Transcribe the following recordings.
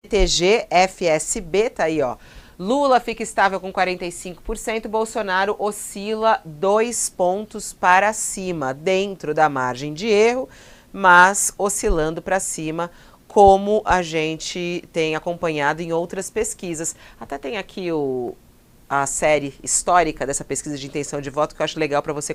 BTG, FSB, tá aí, ó. Lula fica estável com 45%, Bolsonaro oscila 2 pontos para cima, dentro da margem de erro, mas oscilando para cima, como a gente tem acompanhado em outras pesquisas. Até tem aqui a série histórica dessa pesquisa de intenção de voto, que eu acho legal para você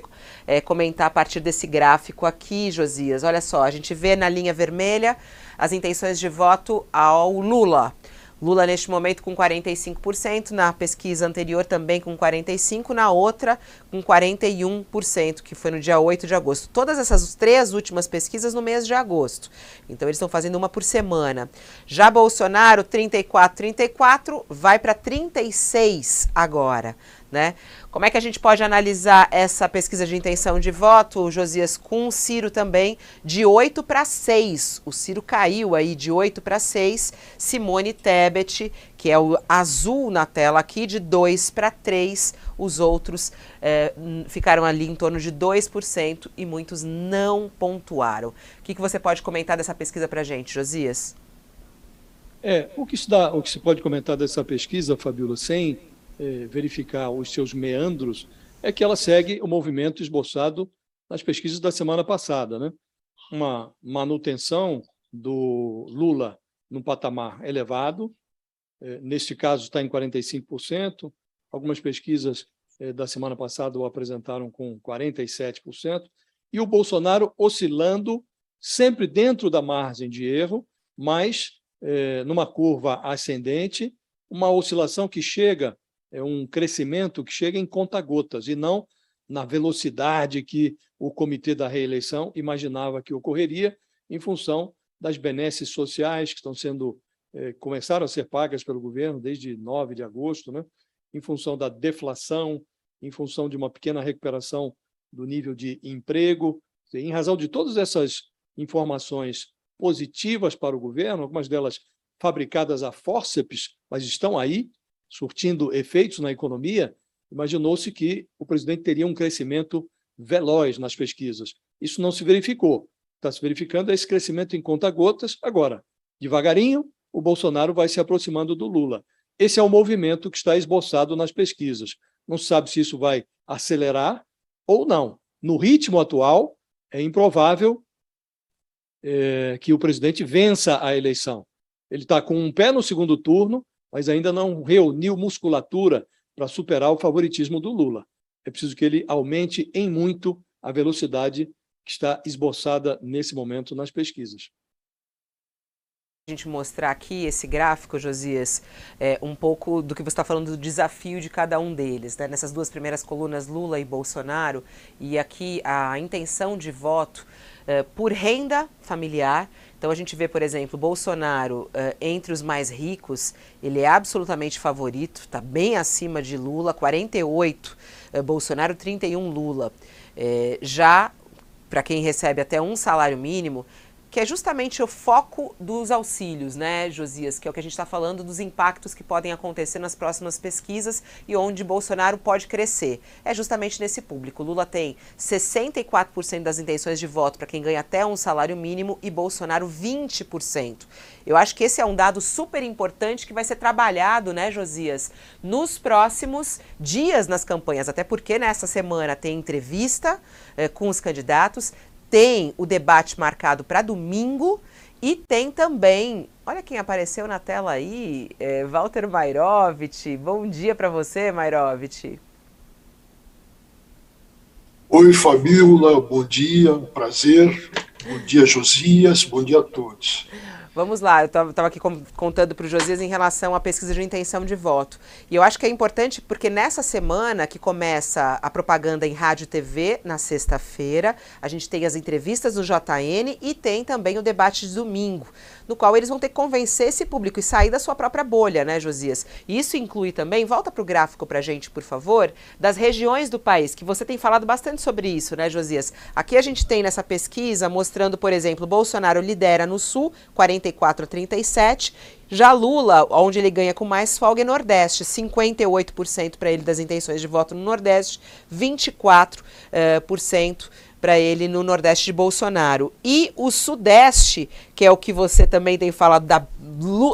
comentar a partir desse gráfico aqui, Josias. Olha só, a gente vê na linha vermelha as intenções de voto ao Lula. Lula neste momento com 45%, na pesquisa anterior também com 45%, na outra com 41%, que foi no dia 8 de agosto. Todas essas 3 últimas pesquisas no mês de agosto. Então eles estão fazendo uma por semana. Já Bolsonaro, 34, vai para 36 agora, né? Como é que a gente pode analisar essa pesquisa de intenção de voto, Josias, com o Ciro também, de 8 para 6. O Ciro caiu aí de 8 para 6. Simone Tebet, que é o azul na tela aqui, de 2 para 3. Os outros ficaram ali em torno de 2% e muitos não pontuaram. O que você pode comentar dessa pesquisa para a gente, Josias? O que se pode comentar dessa pesquisa, Fabíola, sem verificar os seus meandros, é que ela segue o movimento esboçado nas pesquisas da semana passada, né? Uma manutenção do Lula num patamar elevado, neste caso está em 45%, algumas pesquisas da semana passada o apresentaram com 47%, e o Bolsonaro oscilando sempre dentro da margem de erro, mas numa curva ascendente, uma oscilação que chega, um crescimento que chega em conta-gotas e não na velocidade que o Comitê da Reeleição imaginava que ocorreria, em função das benesses sociais que começaram a ser pagas pelo governo desde 9 de agosto, né? Em função da deflação, em função de uma pequena recuperação do nível de emprego. Em razão de todas essas informações positivas para o governo, algumas delas fabricadas a fórceps, mas estão aí, surtindo efeitos na economia, imaginou-se que o presidente teria um crescimento veloz nas pesquisas. Isso não se verificou. Está se verificando esse crescimento em conta-gotas. Agora, devagarinho, o Bolsonaro vai se aproximando do Lula. Esse é o movimento que está esboçado nas pesquisas. Não se sabe se isso vai acelerar ou não. No ritmo atual, é improvável que o presidente vença a eleição. Ele está com um pé no segundo turno, mas ainda não reuniu musculatura para superar o favoritismo do Lula. É preciso que ele aumente em muito a velocidade que está esboçada nesse momento nas pesquisas. A gente mostrar aqui esse gráfico, Josias, um pouco do que você está falando do desafio de cada um deles, né? Nessas 2 primeiras colunas, Lula e Bolsonaro, e aqui a intenção de voto por renda familiar. Então a gente vê, por exemplo, Bolsonaro entre os mais ricos, ele é absolutamente favorito, está bem acima de Lula, 48, Bolsonaro 31 Lula. Já para quem recebe até um salário mínimo, que é justamente o foco dos auxílios, né, Josias? Que é o que a gente está falando dos impactos que podem acontecer nas próximas pesquisas e onde Bolsonaro pode crescer. É justamente nesse público. Lula tem 64% das intenções de voto para quem ganha até um salário mínimo e Bolsonaro 20%. Eu acho que esse é um dado super importante que vai ser trabalhado, né, Josias, nos próximos dias nas campanhas, até porque nessa semana tem entrevista com os candidatos, tem o debate marcado para domingo e tem também, olha quem apareceu na tela aí, Walter Mairovich. Bom dia para você, Mairovich. Oi, Fabíola, bom dia, prazer. Bom dia, Josias, bom dia a todos. Vamos lá, eu estava aqui contando para o Josias em relação à pesquisa de intenção de voto. E eu acho que é importante porque nessa semana que começa a propaganda em rádio e TV, na sexta-feira, a gente tem as entrevistas do JN e tem também o debate de domingo, no qual eles vão ter que convencer esse público e sair da sua própria bolha, né, Josias? E isso inclui também, volta para o gráfico para a gente, por favor, das regiões do país, que você tem falado bastante sobre isso, né, Josias? Aqui a gente tem nessa pesquisa mostrando, por exemplo, Bolsonaro lidera no Sul, 44 a 37, já Lula, onde ele ganha com mais folga, é Nordeste, 58% para ele das intenções de voto no Nordeste, 24% para ele no Nordeste de Bolsonaro. E o Sudeste, que é o que você também tem falado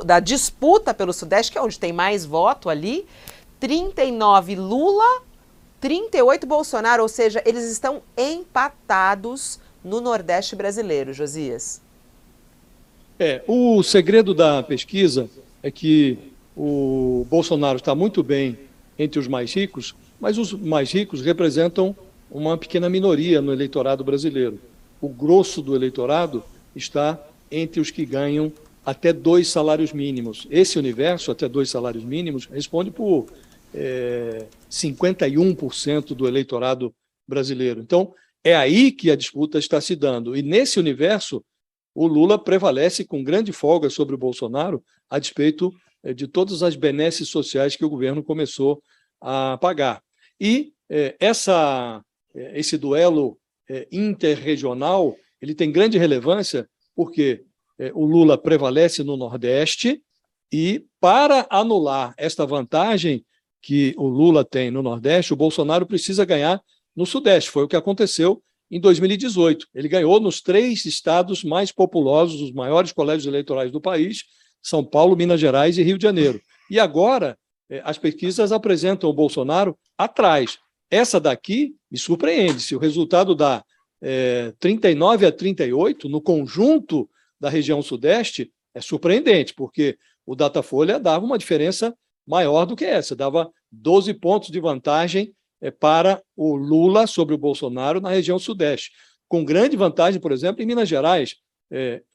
da disputa pelo Sudeste, que é onde tem mais voto ali, 39 Lula, 38 Bolsonaro, ou seja, eles estão empatados no Nordeste brasileiro, Josias. O segredo da pesquisa é que o Bolsonaro está muito bem entre os mais ricos, mas os mais ricos representam uma pequena minoria no eleitorado brasileiro. O grosso do eleitorado está entre os que ganham até 2 salários mínimos. Esse universo, até 2 salários mínimos, responde por 51% do eleitorado brasileiro. Então, é aí que a disputa está se dando. E nesse universo, o Lula prevalece com grande folga sobre o Bolsonaro, a despeito de todas as benesses sociais que o governo começou a pagar. E esse duelo interregional, ele tem grande relevância porque o Lula prevalece no Nordeste e, para anular esta vantagem que o Lula tem no Nordeste, o Bolsonaro precisa ganhar no Sudeste. Foi o que aconteceu em 2018. Ele ganhou nos 3 estados mais populosos, os maiores colégios eleitorais do país, São Paulo, Minas Gerais e Rio de Janeiro. E agora, as pesquisas apresentam o Bolsonaro atrás. Essa daqui me surpreende. Se o resultado dá 39-38 no conjunto da região Sudeste, é surpreendente, porque o Datafolha dava uma diferença maior do que essa, dava 12 pontos de vantagem para o Lula sobre o Bolsonaro na região Sudeste, com grande vantagem, por exemplo, em Minas Gerais.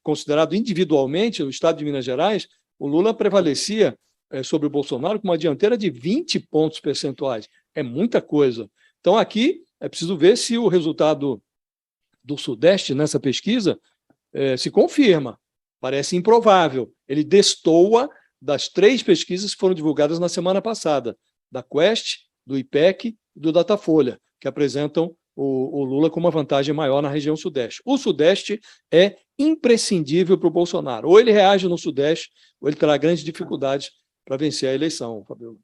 Considerado individualmente o estado de Minas Gerais, o Lula prevalecia sobre o Bolsonaro com uma dianteira de 20 pontos percentuais. É muita coisa. Então, aqui é preciso ver se o resultado do Sudeste nessa pesquisa se confirma. Parece improvável. Ele destoa das 3 pesquisas que foram divulgadas na semana passada, da Quest, do IPEC e do Datafolha, que apresentam o Lula com uma vantagem maior na região Sudeste. O Sudeste é imprescindível para o Bolsonaro. Ou ele reage no Sudeste, ou ele terá grandes dificuldades para vencer a eleição, Fabiola.